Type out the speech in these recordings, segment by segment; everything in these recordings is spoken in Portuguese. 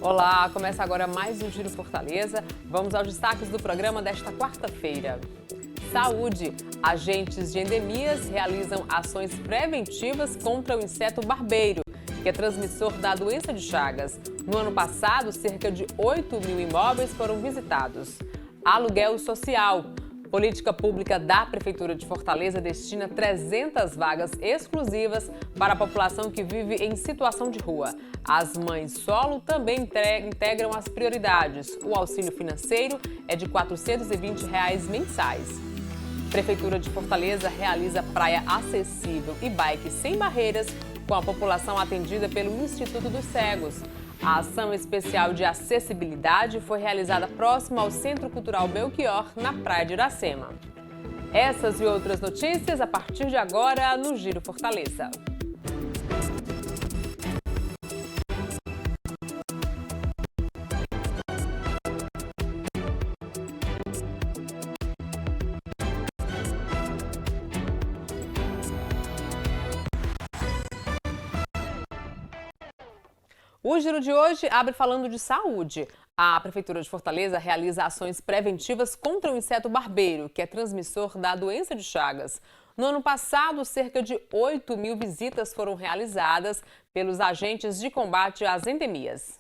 Olá, começa agora mais um Giro Fortaleza. Vamos aos destaques do programa desta quarta-feira. Saúde. Agentes de endemias realizam ações preventivas contra o inseto barbeiro, que é transmissor da doença de Chagas. No ano passado, cerca de 8.000 imóveis foram visitados. Aluguel social. Política pública da Prefeitura de Fortaleza destina 300 vagas exclusivas para a população que vive em situação de rua. As mães solo também integram as prioridades. O auxílio financeiro é de R$ 420 mensais. Prefeitura de Fortaleza realiza praia acessível e bike sem barreiras com a população atendida pelo Instituto dos Cegos. A ação especial de acessibilidade foi realizada próximo ao Centro Cultural Belchior, na Praia de Iracema. Essas e outras notícias a partir de agora no Giro Fortaleza. O Giro de hoje abre falando de saúde. A Prefeitura de Fortaleza realiza ações preventivas contra o inseto barbeiro, que é transmissor da doença de Chagas. No ano passado, cerca de 8.000 visitas foram realizadas pelos agentes de combate às endemias.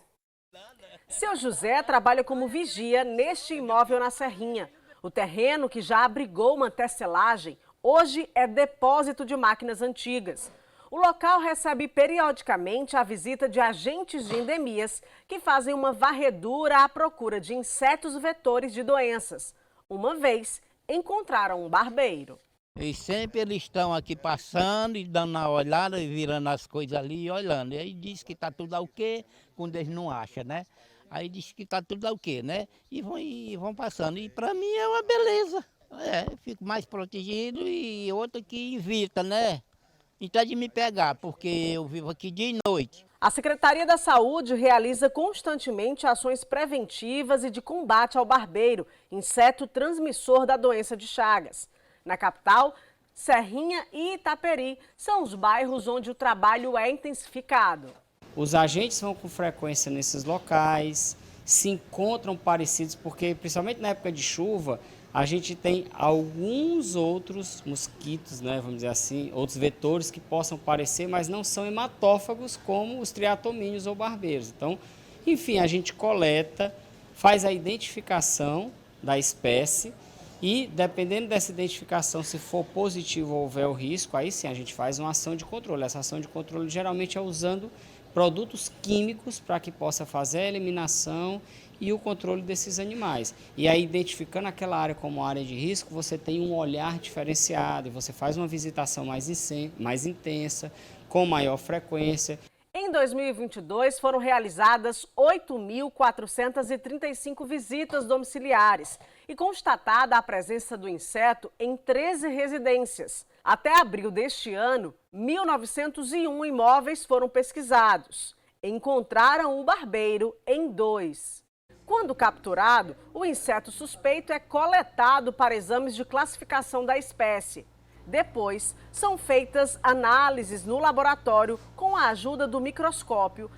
Seu José trabalha como vigia neste imóvel na Serrinha. O terreno, que já abrigou uma tecelagem, hoje é depósito de máquinas antigas. O local recebe periodicamente a visita de agentes de endemias que fazem uma varredura à procura de insetos vetores de doenças. Uma vez, encontraram um barbeiro. E sempre eles estão aqui passando e dando uma olhada, e virando as coisas ali e olhando. E aí diz que está tudo ok, quando eles não acham, né? Aí diz que está tudo ok, né? E vão passando. E para mim é uma beleza. Eu fico mais protegido e outro que evita, né? Então é de me pegar, porque eu vivo aqui dia e noite. A Secretaria da Saúde realiza constantemente ações preventivas e de combate ao barbeiro, inseto transmissor da doença de Chagas. Na capital, Serrinha e Itaperi são os bairros onde o trabalho é intensificado. Os agentes vão com frequência nesses locais, se encontram parecidos, porque principalmente na época de chuva, a gente tem alguns outros mosquitos, né, vamos dizer assim, outros vetores que possam parecer, mas não são hematófagos como os triatomíneos ou barbeiros. Então, enfim, a gente coleta, faz a identificação da espécie e, dependendo dessa identificação, se for positivo ou houver o risco, aí sim a gente faz uma ação de controle. Essa ação de controle geralmente é usando produtos químicos para que possa fazer a eliminação e o controle desses animais. E aí, identificando aquela área como área de risco, você tem um olhar diferenciado e você faz uma visitação mais intensa, com maior frequência. Em 2022, foram realizadas 8.435 visitas domiciliares e constatada a presença do inseto em 13 residências. Até abril deste ano, 1.901 imóveis foram pesquisados. Encontraram o barbeiro em 2. Quando capturado, o inseto suspeito é coletado para exames de classificação da espécie. Depois, são feitas análises no laboratório com a ajuda do microscópio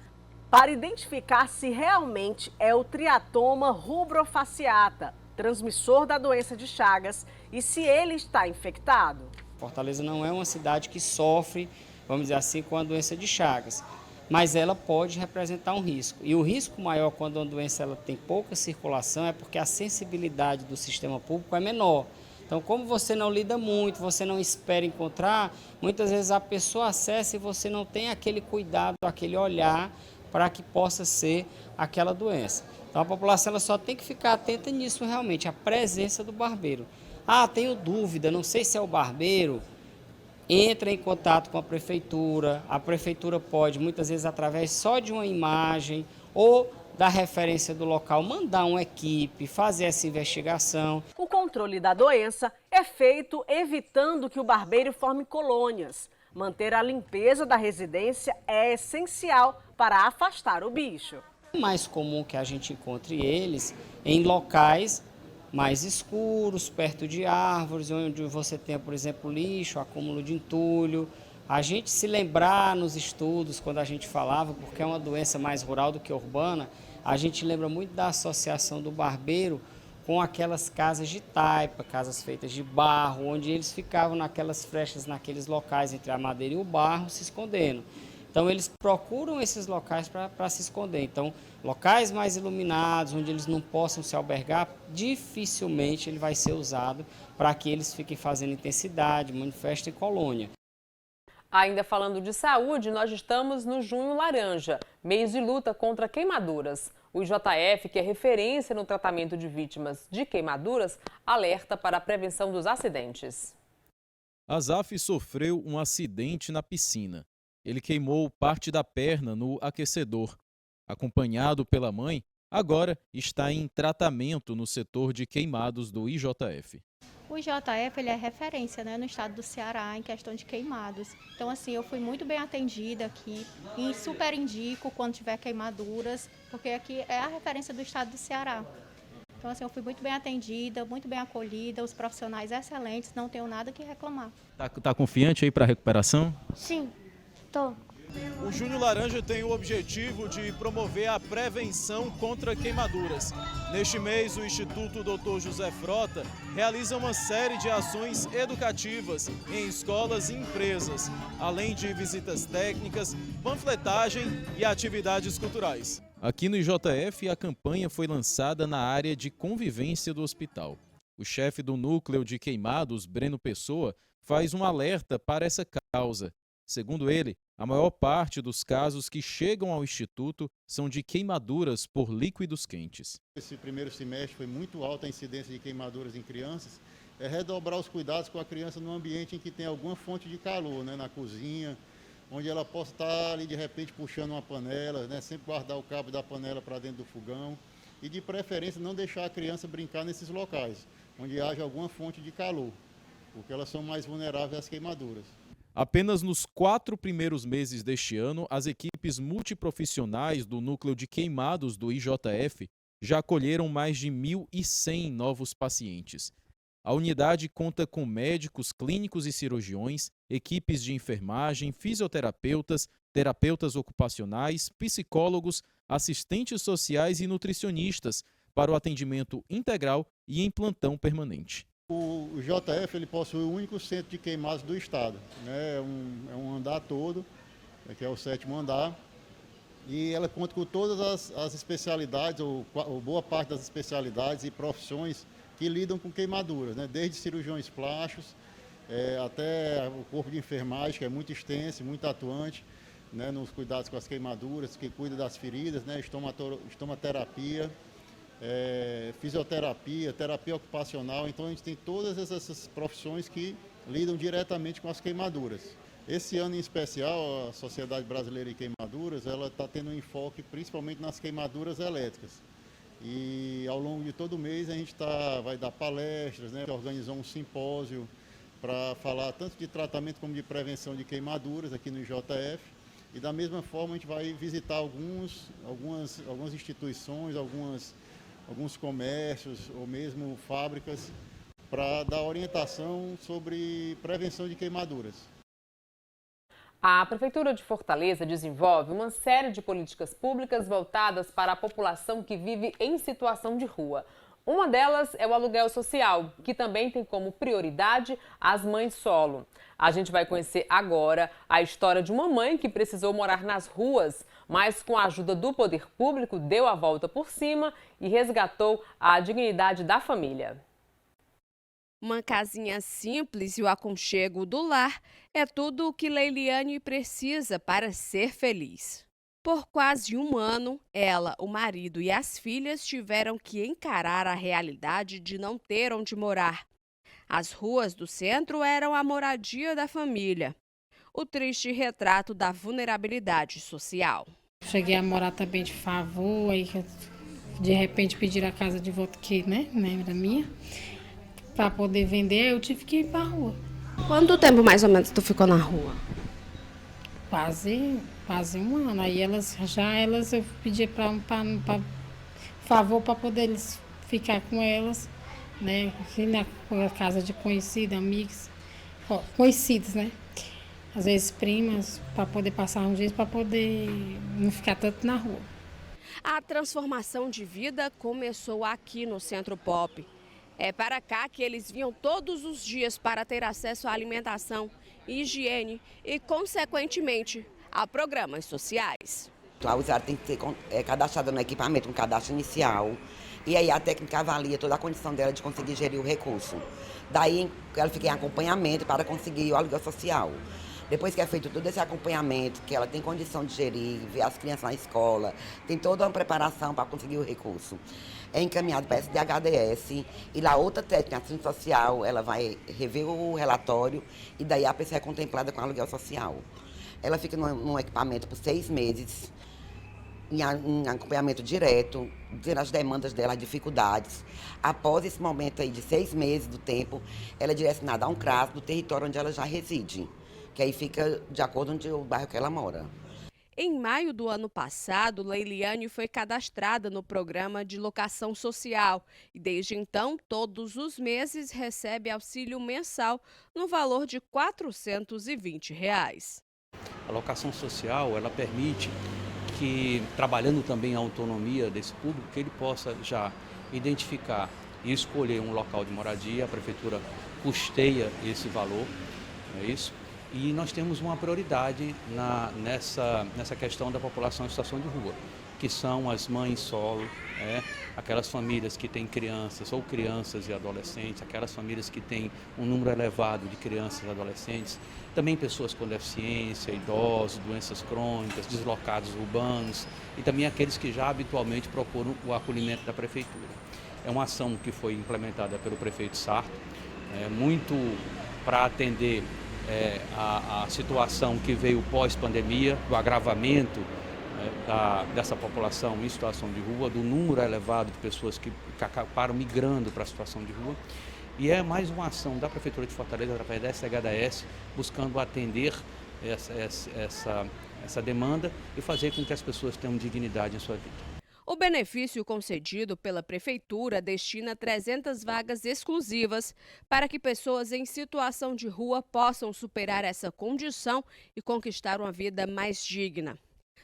para identificar se realmente é o triatoma rubrofaciata, transmissor da doença de Chagas, e se ele está infectado. Fortaleza não é uma cidade que sofre, vamos dizer assim, com a doença de Chagas, mas ela pode representar um risco. E o risco maior quando a doença ela tem pouca circulação é porque a sensibilidade do sistema público é menor. Então, como você não lida muito, você não espera encontrar, muitas vezes a pessoa acessa e você não tem aquele cuidado, aquele olhar para que possa ser aquela doença. Então, a população ela só tem que ficar atenta nisso realmente, a presença do barbeiro. Ah, tenho dúvida, não sei se é o barbeiro. Entra em contato com a prefeitura pode, muitas vezes, através só de uma imagem ou da referência do local, mandar uma equipe, fazer essa investigação. O controle da doença é feito evitando que o barbeiro forme colônias. Manter a limpeza da residência é essencial para afastar o bicho. É mais comum que a gente encontre eles em locais mais escuros, perto de árvores, onde você tem, por exemplo, lixo, acúmulo de entulho, A gente se lembrar nos estudos, quando a gente falava, porque é uma doença mais rural do que urbana, a gente lembra muito da associação do barbeiro com aquelas casas de taipa, casas feitas de barro, onde eles ficavam naquelas frechas, naqueles locais entre a madeira e o barro, se escondendo. Então, eles procuram esses locais para se esconder. Então, locais mais iluminados, onde eles não possam se albergar, dificilmente ele vai ser usado para que eles fiquem fazendo intensidade, manifesto e colônia. Ainda falando de saúde, nós estamos no Junho Laranja, mês de luta contra queimaduras. O IJF, que é referência no tratamento de vítimas de queimaduras, alerta para a prevenção dos acidentes. Azaf sofreu um acidente na piscina. Ele queimou parte da perna no aquecedor. Acompanhado pela mãe, agora está em tratamento no setor de queimados do IJF. O IJF ele é referência, né, no estado do Ceará em questão de queimados. Então, assim, eu fui muito bem atendida aqui e super indico quando tiver queimaduras, porque aqui é a referência do estado do Ceará. Então, assim, eu fui muito bem atendida, muito bem acolhida, os profissionais excelentes, não tenho nada que reclamar. Tá confiante aí para a recuperação? Sim, tô. O Junho Laranja tem o objetivo de promover a prevenção contra queimaduras. Neste mês, o Instituto Dr. José Frota realiza uma série de ações educativas em escolas e empresas, além de visitas técnicas, panfletagem e atividades culturais. Aqui no IJF, a campanha foi lançada na área de convivência do hospital. O chefe do núcleo de queimados, Breno Pessoa, faz um alerta para essa causa. Segundo ele, a maior parte dos casos que chegam ao Instituto são de queimaduras por líquidos quentes. Esse primeiro semestre foi muito alta a incidência de queimaduras em crianças. É redobrar os cuidados com a criança no ambiente em que tem alguma fonte de calor, né, na cozinha, onde ela possa estar ali de repente puxando uma panela, né, sempre guardar o cabo da panela para dentro do fogão e de preferência não deixar a criança brincar nesses locais, onde haja alguma fonte de calor, porque elas são mais vulneráveis às queimaduras. Apenas nos 4 primeiros meses deste ano, as equipes multiprofissionais do Núcleo de Queimados do IJF já acolheram mais de 1.100 novos pacientes. A unidade conta com médicos, clínicos e cirurgiões, equipes de enfermagem, fisioterapeutas, terapeutas ocupacionais, psicólogos, assistentes sociais e nutricionistas para o atendimento integral e em plantão permanente. O JF ele possui o único centro de queimados do estado, né? É um andar todo, que é o 7º andar, e ela conta com todas as especialidades, ou boa parte das especialidades e profissões que lidam com queimaduras, né? Desde cirurgiões plásticos até o corpo de enfermagem, que é muito extenso, muito atuante, né? Nos cuidados com as queimaduras, que cuida das feridas, né? Estomaterapia, fisioterapia, terapia ocupacional. Então a gente tem todas essas profissões que lidam diretamente com as queimaduras. Esse ano em especial, a Sociedade Brasileira de Queimaduras, ela está tendo um enfoque principalmente nas queimaduras elétricas. E ao longo de todo o mês a gente vai dar palestras, né? Organizou um simpósio para falar tanto de tratamento como de prevenção de queimaduras aqui no IJF. E da mesma forma a gente vai visitar algumas instituições, alguns comércios ou mesmo fábricas para dar orientação sobre prevenção de queimaduras. A Prefeitura de Fortaleza desenvolve uma série de políticas públicas voltadas para a população que vive em situação de rua. Uma delas é o aluguel social, que também tem como prioridade as mães solo. A gente vai conhecer agora a história de uma mãe que precisou morar nas ruas, mas com a ajuda do poder público deu a volta por cima e resgatou a dignidade da família. Uma casinha simples e o aconchego do lar é tudo o que Leiliane precisa para ser feliz. Por quase um ano, ela, o marido e as filhas tiveram que encarar a realidade de não ter onde morar. As ruas do centro eram a moradia da família. O triste retrato da vulnerabilidade social. Cheguei a morar também de favor, aí de repente pediram a casa de volta, que não era minha. Para poder vender, eu tive que ir para a rua. Quanto tempo mais ou menos tu ficou na rua? Quase um ano. Aí eu pedi para favor para poder ficar com elas, né? Aqui na casa de conhecidos, amigos, conhecidos, né? às vezes primas, para poder passar uns dias, para poder não ficar tanto na rua. A transformação de vida começou aqui no Centro Pop. É para cá que eles vinham todos os dias para ter acesso à alimentação, higiene e, consequentemente, a programas sociais. A usuária tem que ser cadastrada no equipamento, um cadastro inicial. E aí a técnica avalia toda a condição dela de conseguir gerir o recurso. Daí ela fica em acompanhamento para conseguir o aluguel social. Depois que é feito todo esse acompanhamento, que ela tem condição de gerir, ver as crianças na escola, tem toda uma preparação para conseguir o recurso. É encaminhado para a SDHDS e lá outra técnica, assistente social, ela vai rever o relatório e daí a pessoa é contemplada com aluguel social. Ela fica num equipamento por 6 meses, em acompanhamento direto, dizendo as demandas dela, as dificuldades. Após esse momento aí de 6 meses do tempo, ela é direcionada a um CRAS do território onde ela já reside, que aí fica de acordo com o bairro que ela mora. Em maio do ano passado, Leiliane foi cadastrada no programa de locação social e desde então, todos os meses, recebe auxílio mensal no valor de R$ 420. A locação social, ela permite que, trabalhando também a autonomia desse público, que ele possa já identificar e escolher um local de moradia. A prefeitura custeia esse valor, não é isso? E nós temos uma prioridade nessa questão da população em situação de rua, que são as mães solo, aquelas famílias que têm crianças ou crianças e adolescentes, aquelas famílias que têm um número elevado de crianças e adolescentes, também pessoas com deficiência, idosos, doenças crônicas, deslocados urbanos e também aqueles que já habitualmente procuram o acolhimento da prefeitura. É uma ação que foi implementada pelo prefeito Sarto, muito para atender a situação que veio pós-pandemia, o agravamento dessa população em situação de rua, do número elevado de pessoas que acabaram migrando para a situação de rua. E é mais uma ação da Prefeitura de Fortaleza, através da SDHDS, buscando atender essa demanda e fazer com que as pessoas tenham dignidade em sua vida. O benefício concedido pela Prefeitura destina 300 vagas exclusivas para que pessoas em situação de rua possam superar essa condição e conquistar uma vida mais digna.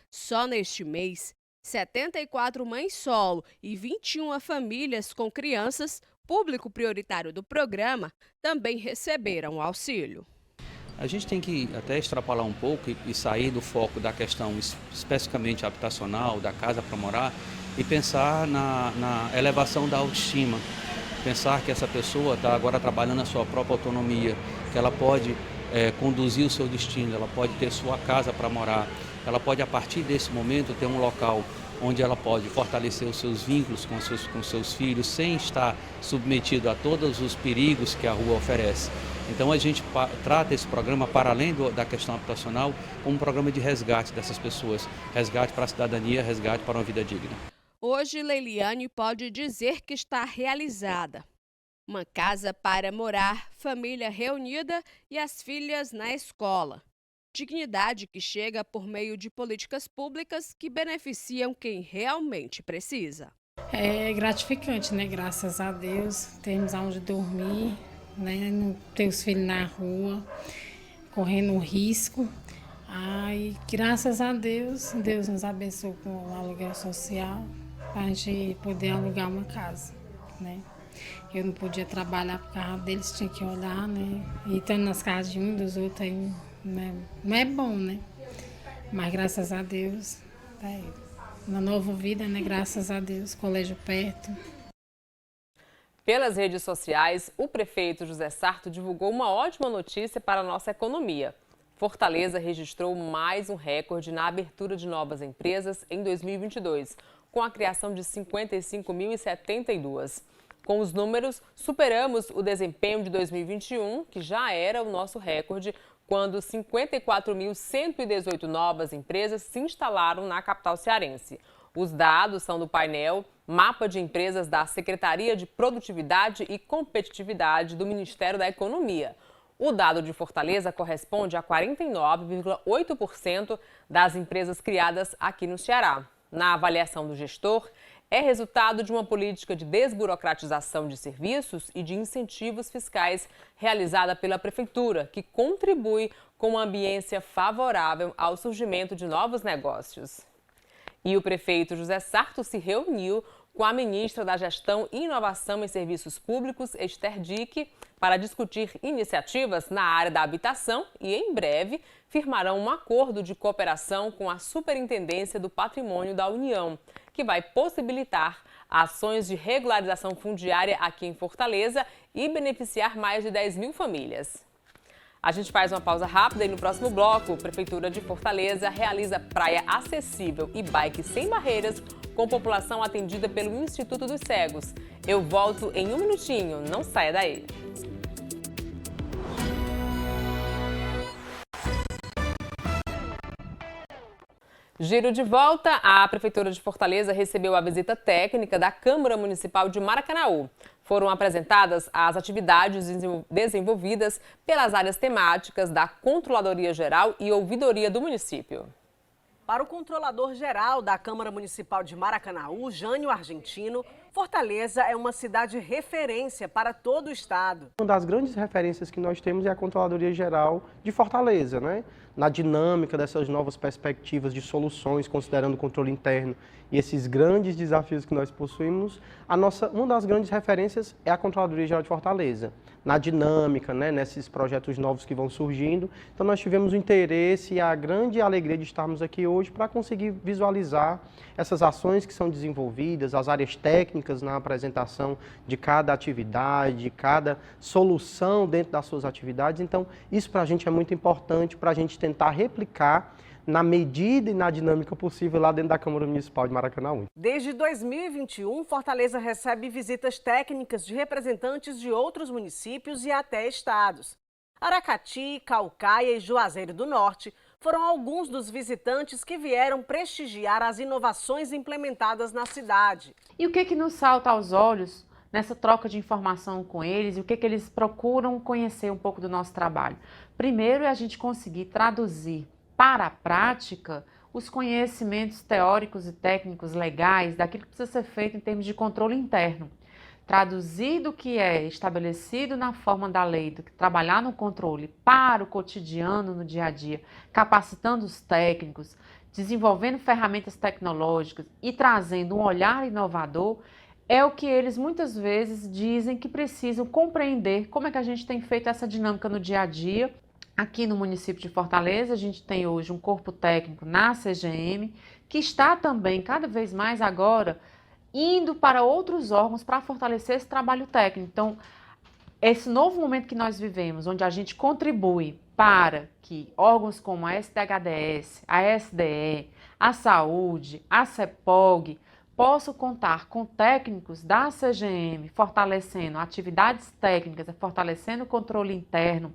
Só neste mês, 74 mães solo e 21 famílias com crianças, público prioritário do programa, também receberam o auxílio. A gente tem que até extrapolar um pouco e sair do foco da questão especificamente habitacional, da casa para morar, e pensar na elevação da autoestima. Pensar que essa pessoa está agora trabalhando a sua própria autonomia, que ela pode conduzir o seu destino, ela pode ter sua casa para morar, ela pode, a partir desse momento, ter um local onde ela pode fortalecer os seus vínculos com seus filhos, sem estar submetido a todos os perigos que a rua oferece. Então a gente trata esse programa, para além da questão habitacional, como um programa de resgate dessas pessoas, resgate para a cidadania, resgate para uma vida digna. Hoje, Leiliane pode dizer que está realizada. Uma casa para morar, família reunida e as filhas na escola. Dignidade que chega por meio de políticas públicas que beneficiam quem realmente precisa. É gratificante, né? Graças a Deus, temos aonde dormir, né? Não ter os filhos na rua, correndo risco. Ai, graças a Deus, Deus nos abençoou com o aluguel social para a gente poder alugar uma casa, né? Eu não podia trabalhar por causa deles, tinha que olhar, né? E estando nas casas de um e dos outros aí, né? Não é bom, né? Mas graças a Deus, tá aí. Uma nova vida, né? Graças a Deus, colégio perto. Pelas redes sociais, o prefeito José Sarto divulgou uma ótima notícia para a nossa economia. Fortaleza registrou mais um recorde na abertura de novas empresas em 2022, com a criação de 55.072. Com os números, superamos o desempenho de 2021, que já era o nosso recorde, quando 54.118 novas empresas se instalaram na capital cearense. Os dados são do painel Mapa de Empresas da Secretaria de Produtividade e Competitividade do Ministério da Economia. O dado de Fortaleza corresponde a 49,8% das empresas criadas aqui no Ceará. Na avaliação do gestor, é resultado de uma política de desburocratização de serviços e de incentivos fiscais realizada pela Prefeitura, que contribui com uma ambiência favorável ao surgimento de novos negócios. E o prefeito José Sarto se reuniu com a ministra da Gestão e Inovação em Serviços Públicos, Esther Dick, para discutir iniciativas na área da habitação e, em breve, firmarão um acordo de cooperação com a Superintendência do Patrimônio da União, que vai possibilitar ações de regularização fundiária aqui em Fortaleza e beneficiar mais de 10 mil famílias. A gente faz uma pausa rápida e no próximo bloco, a Prefeitura de Fortaleza realiza praia acessível e bike sem barreiras com população atendida pelo Instituto dos Cegos. Eu volto em um minutinho, não saia daí. Giro de volta, a Prefeitura de Fortaleza recebeu a visita técnica da Câmara Municipal de Maracanaú. Foram apresentadas as atividades desenvolvidas pelas áreas temáticas da Controladoria Geral e Ouvidoria do município. Para o controlador-geral da Câmara Municipal de Maracanaú, Jânio Argentino, Fortaleza é uma cidade referência para todo o estado. Uma das grandes referências que nós temos é a Controladoria Geral de Fortaleza, né? Na dinâmica dessas novas perspectivas de soluções, considerando o controle interno e esses grandes desafios que nós possuímos, uma das grandes referências é a Controladoria Geral de Fortaleza. Na dinâmica, né, nesses projetos novos que vão surgindo. Então nós tivemos o interesse e a grande alegria de estarmos aqui hoje para conseguir visualizar essas ações que são desenvolvidas, as áreas técnicas na apresentação de cada atividade, de cada solução dentro das suas atividades. Então isso para a gente é muito importante, para a gente tentar replicar na medida e na dinâmica possível lá dentro da Câmara Municipal de Maracanaú. Desde 2021, Fortaleza recebe visitas técnicas de representantes de outros municípios e até estados. Aracati, Caucaia e Juazeiro do Norte foram alguns dos visitantes que vieram prestigiar as inovações implementadas na cidade. E o que nos salta aos olhos nessa troca de informação com eles e o que eles procuram conhecer um pouco do nosso trabalho? Primeiro é a gente conseguir traduzir para a prática os conhecimentos teóricos e técnicos legais daquilo que precisa ser feito em termos de controle interno. Traduzir o que é estabelecido na forma da lei, do que trabalhar no controle para o cotidiano, no dia a dia, capacitando os técnicos, desenvolvendo ferramentas tecnológicas e trazendo um olhar inovador, é o que eles muitas vezes dizem que precisam compreender como é que a gente tem feito essa dinâmica no dia a dia. Aqui no município de Fortaleza, a gente tem hoje um corpo técnico na CGM, que está também, cada vez mais agora, indo para outros órgãos para fortalecer esse trabalho técnico. Então, esse novo momento que nós vivemos, onde a gente contribui para que órgãos como a SDHDS, a SDE, a Saúde, a CEPOG, possam contar com técnicos da CGM, fortalecendo atividades técnicas, fortalecendo o controle interno,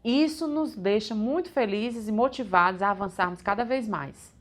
isso nos deixa muito felizes e motivados a avançarmos cada vez mais.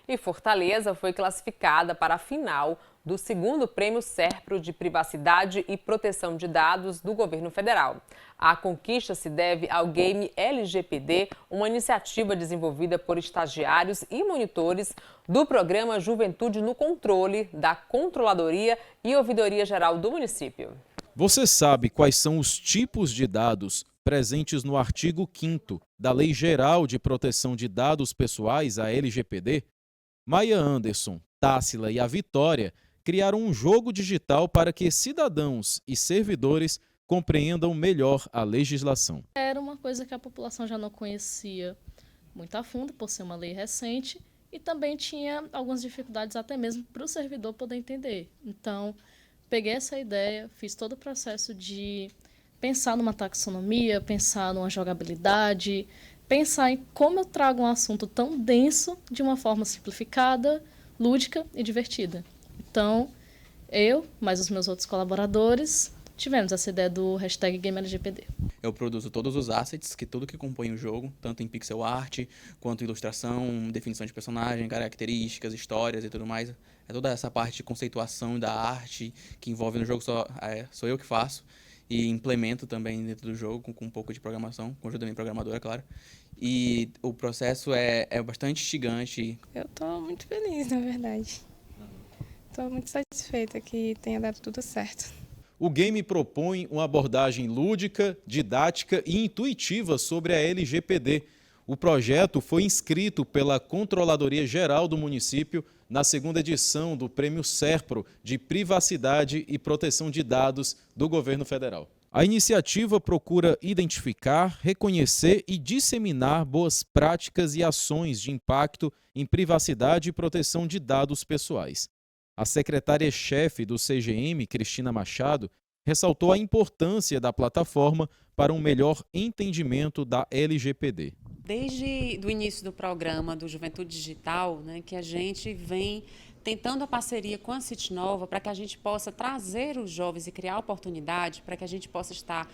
E Fortaleza foi classificada para a final do 2º Prêmio Serpro de Privacidade e Proteção de Dados do Governo Federal. A conquista se deve ao Game LGPD, uma iniciativa desenvolvida por estagiários e monitores do programa Juventude no Controle, da Controladoria e Ouvidoria Geral do município. Você sabe quais são os tipos de dados presentes no artigo 5º da Lei Geral de Proteção de Dados Pessoais, a LGPD? Maia Anderson, Tássila e a Vitória criaram um jogo digital para que cidadãos e servidores compreendam melhor a legislação. Era uma coisa que a população já não conhecia muito a fundo, por ser uma lei recente, e também tinha algumas dificuldades até mesmo para o servidor poder entender. Então, peguei essa ideia, fiz todo o processo de pensar numa taxonomia, pensar numa jogabilidade, pensar em como eu trago um assunto tão denso de uma forma simplificada, lúdica e divertida. Então, eu, mais os meus outros colaboradores, tivemos essa ideia do hashtag GameLGPD. Eu produzo todos os assets, tudo que compõe o jogo, tanto em pixel art, quanto ilustração, definição de personagem, características, histórias e tudo mais. É toda essa parte de conceituação da arte que envolve no jogo, sou eu que faço. E implemento também dentro do jogo com um pouco de programação, com ajuda da minha programadora, claro. E o processo é bastante instigante. Eu tô muito feliz, na verdade. Estou muito satisfeita que tenha dado tudo certo. O game propõe uma abordagem lúdica, didática e intuitiva sobre a LGPD. O projeto foi inscrito pela Controladoria Geral do município na segunda edição do Prêmio SERPRO de Privacidade e Proteção de Dados do Governo Federal. A iniciativa procura identificar, reconhecer e disseminar boas práticas e ações de impacto em privacidade e proteção de dados pessoais. A secretária-chefe do CGM, Cristina Machado, ressaltou a importância da plataforma para um melhor entendimento da LGPD. Desde o início do programa do Juventude Digital, né, que a gente vem tentando a parceria com a City Nova para que a gente possa trazer os jovens e criar oportunidade para que a gente possa estar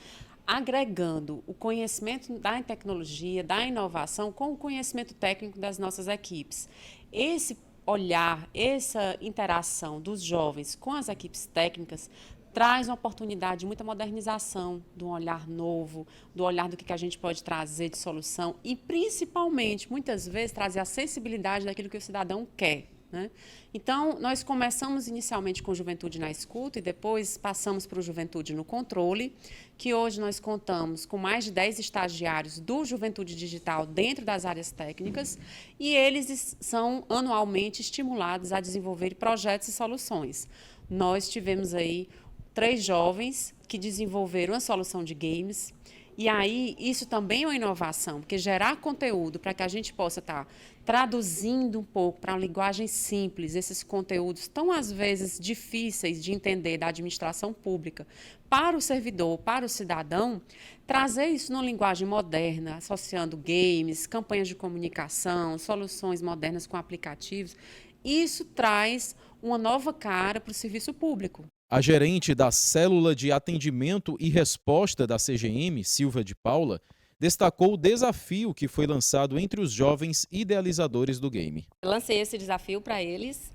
agregando o conhecimento da tecnologia, da inovação, com o conhecimento técnico das nossas equipes. Esse olhar, essa interação dos jovens com as equipes técnicas traz uma oportunidade de muita modernização, de um olhar novo, do olhar do que a gente pode trazer de solução e, principalmente, muitas vezes, trazer a sensibilidade daquilo que o cidadão quer, né? Então, nós começamos inicialmente com Juventude na Escuta e depois passamos para o Juventude no Controle, que hoje nós contamos com mais de 10 estagiários do Juventude Digital dentro das áreas técnicas e eles são anualmente estimulados a desenvolver projetos e soluções. Nós tivemos aí 3 jovens que desenvolveram a solução de games. E aí, isso também é uma inovação, porque gerar conteúdo para que a gente possa estar traduzindo um pouco para uma linguagem simples, esses conteúdos tão, às vezes, difíceis de entender da administração pública, para o servidor, para o cidadão, trazer isso numa linguagem moderna, associando games, campanhas de comunicação, soluções modernas com aplicativos, isso traz uma nova cara para o serviço público. A gerente da Célula de Atendimento e Resposta da CGM, Silvia de Paula, destacou o desafio que foi lançado entre os jovens idealizadores do game. Lancei esse desafio para eles,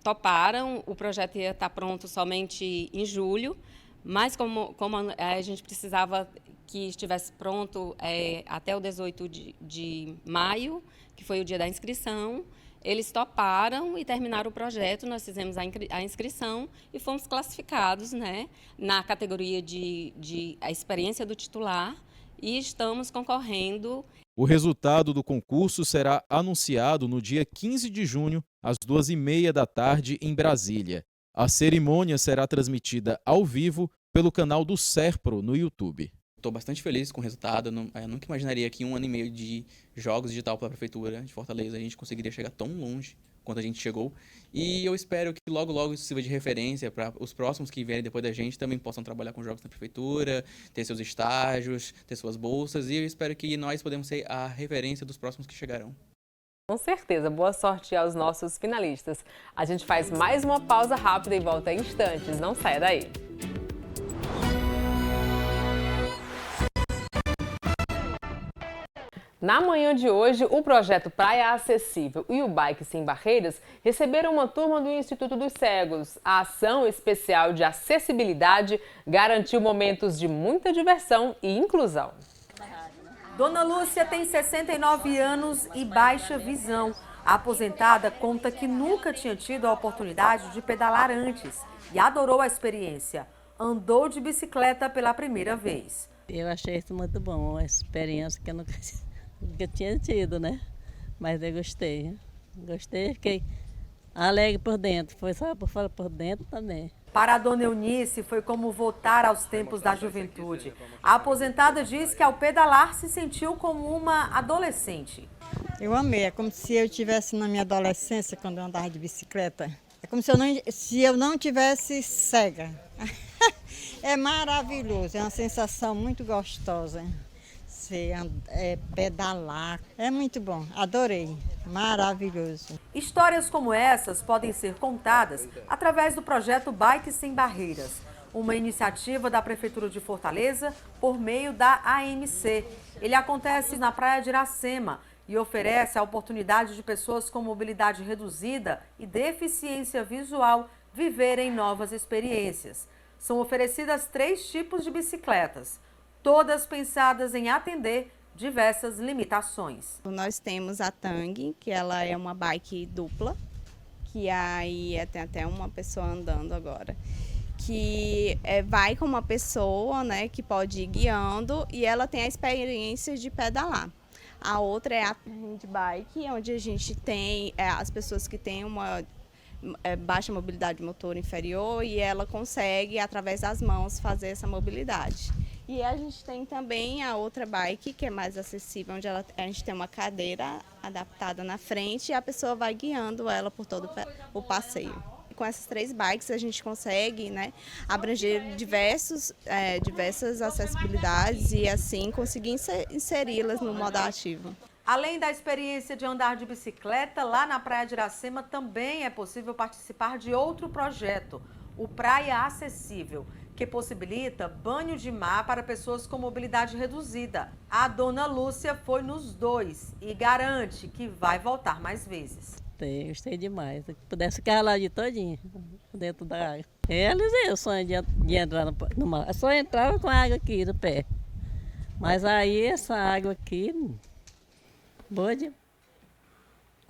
toparam, o projeto ia estar pronto somente em julho, mas como a gente precisava que estivesse pronto até o 18 de maio, que foi o dia da inscrição, eles toparam e terminaram o projeto, nós fizemos a inscrição e fomos classificados, né, na categoria de a experiência do titular e estamos concorrendo. O resultado do concurso será anunciado no dia 15 de junho, às 2h30 da tarde, em Brasília. A cerimônia será transmitida ao vivo pelo canal do SERPRO no YouTube. Estou bastante feliz com o resultado. Eu nunca imaginaria que em 1 ano e meio de jogos digital pela Prefeitura de Fortaleza a gente conseguiria chegar tão longe quanto a gente chegou. E eu espero que logo, logo isso sirva de referência para os próximos que vierem depois da gente também possam trabalhar com jogos na Prefeitura, ter seus estágios, ter suas bolsas. E eu espero que nós podemos ser a referência dos próximos que chegarão. Com certeza. Boa sorte aos nossos finalistas. A gente faz mais uma pausa rápida e volta em instantes. Não saia daí. Na manhã de hoje, o projeto Praia Acessível e o Bike Sem Barreiras receberam uma turma do Instituto dos Cegos. A ação especial de acessibilidade garantiu momentos de muita diversão e inclusão. Dona Lúcia tem 69 anos e baixa visão. A aposentada conta que nunca tinha tido a oportunidade de pedalar antes e adorou a experiência. Andou de bicicleta pela primeira vez. Eu achei isso muito bom, uma experiência que eu nunca tinha tido, né? Mas eu gostei. Gostei, fiquei alegre por dentro. Foi só por fora, por dentro também. Para a dona Eunice, foi como voltar aos tempos da juventude. A aposentada diz que ao pedalar se sentiu como uma adolescente. Eu amei, é como se eu estivesse na minha adolescência quando eu andava de bicicleta. É como se eu não tivesse cega. É maravilhoso, é uma sensação muito gostosa. Pedalar, é muito bom, adorei, maravilhoso. Histórias como essas podem ser contadas através do projeto Bike Sem Barreiras, uma iniciativa da Prefeitura de Fortaleza por meio da AMC. Ele acontece na Praia de Iracema e oferece a oportunidade de pessoas com mobilidade reduzida e deficiência visual viverem novas experiências. São oferecidas 3 tipos de bicicletas, todas pensadas em atender diversas limitações. Nós temos a Tang, que ela é uma bike dupla, que aí tem até uma pessoa andando agora, que vai com uma pessoa, né, que pode ir guiando e ela tem a experiência de pedalar. A outra é a handbike, onde a gente tem as pessoas que têm uma baixa mobilidade motor inferior e ela consegue, através das mãos, fazer essa mobilidade. E a gente tem também a outra bike, que é mais acessível, onde a gente tem uma cadeira adaptada na frente e a pessoa vai guiando ela por todo o passeio. Com essas 3 bikes a gente consegue, né, abranger diversas acessibilidades e assim conseguir inseri-las no modo ativo. Além da experiência de andar de bicicleta, lá na Praia de Iracema também é possível participar de outro projeto, o Praia Acessível, que possibilita banho de mar para pessoas com mobilidade reduzida. A dona Lúcia foi nos 2 e garante que vai voltar mais vezes. Gostei demais. Se pudesse ficar lá de todinho, dentro da água. Realizei o sonho de entrar no mar. Eu só entrava com a água aqui no pé. Mas aí essa água aqui, boa demais.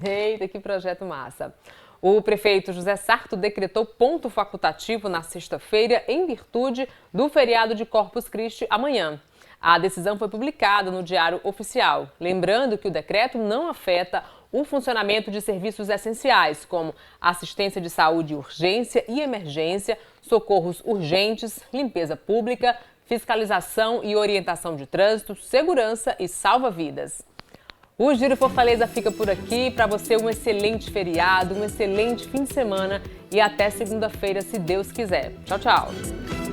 Eita, que projeto massa! O prefeito José Sarto decretou ponto facultativo na sexta-feira em virtude do feriado de Corpus Christi amanhã. A decisão foi publicada no Diário Oficial, lembrando que o decreto não afeta o funcionamento de serviços essenciais, como assistência de saúde, urgência e emergência, socorros urgentes, limpeza pública, fiscalização e orientação de trânsito, segurança e salva-vidas. O Giro Fortaleza fica por aqui. Para você, um excelente feriado, um excelente fim de semana e até segunda-feira, se Deus quiser. Tchau, tchau!